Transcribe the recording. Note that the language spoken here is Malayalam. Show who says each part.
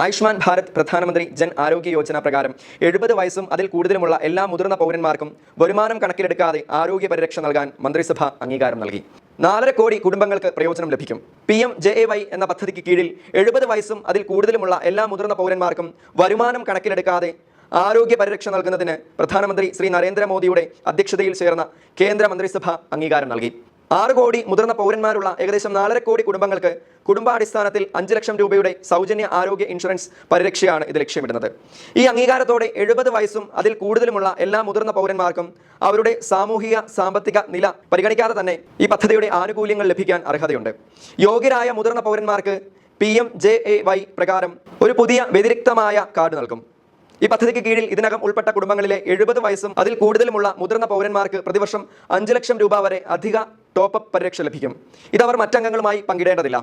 Speaker 1: ആയുഷ്മാൻ ഭാരത് പ്രധാനമന്ത്രി ജൻ ആരോഗ്യ യോജന പ്രകാരം 70 വയസ്സും അതിൽ കൂടുതലുമുള്ള എല്ലാ മുതിർന്ന പൗരന്മാർക്കും വരുമാനം കണക്കിലെടുക്കാതെ ആരോഗ്യ പരിരക്ഷ നൽകാൻ മന്ത്രിസഭ അംഗീകാരം നൽകി. 4.5 കോടി കുടുംബങ്ങൾക്ക് പ്രയോജനം ലഭിക്കും. PMJAY എന്ന പദ്ധതിക്ക് കീഴിൽ 70 വയസ്സും അതിൽ കൂടുതലുമുള്ള എല്ലാ മുതിർന്ന പൗരന്മാർക്കും വരുമാനം കണക്കിലെടുക്കാതെ ആരോഗ്യ പരിരക്ഷ നൽകുന്നതിന് പ്രധാനമന്ത്രി ശ്രീ നരേന്ദ്രമോദിയുടെ അധ്യക്ഷതയിൽ ചേർന്ന കേന്ദ്ര മന്ത്രിസഭ അംഗീകാരം നൽകി. 6 കോടി മുതിർന്ന പൗരന്മാരുള്ള ഏകദേശം 4.5 കോടി കുടുംബങ്ങൾക്ക് കുടുംബാടിസ്ഥാനത്തിൽ 5 ലക്ഷം രൂപയുടെ സൗജന്യ ആരോഗ്യ ഇൻഷുറൻസ് പരിരക്ഷയാണ് ഇത് ലക്ഷ്യമിടുന്നത്. ഈ അംഗീകാരത്തോടെ 70 വയസ്സും അതിൽ കൂടുതലുമുള്ള എല്ലാ മുതിർന്ന പൗരന്മാർക്കും അവരുടെ സാമൂഹിക സാമ്പത്തിക നില പരിഗണിക്കാതെ തന്നെ ഈ പദ്ധതിയുടെ ആനുകൂല്യങ്ങൾ ലഭിക്കാൻ അർഹതയുണ്ട്. യോഗ്യരായ മുതിർന്ന പൗരന്മാർക്ക് PMJAY പ്രകാരം ഒരു പുതിയ വ്യതിരിക്തമായ കാർഡ് നൽകും. ഈ പദ്ധതിക്ക് കീഴിൽ ഇതിനകം ഉൾപ്പെട്ട കുടുംബങ്ങളിലെ 70 വയസ്സും അതിൽ കൂടുതലുമുള്ള മുതിർന്ന പൗരന്മാർക്ക് പ്രതിവർഷം 5 ലക്ഷം രൂപ വരെ അധിക ടോപ്പ് അപ്പ് പരിരക്ഷ ലഭിക്കും. ഇതവർ മറ്റംഗങ്ങളുമായി പങ്കിടേണ്ടതില്ല.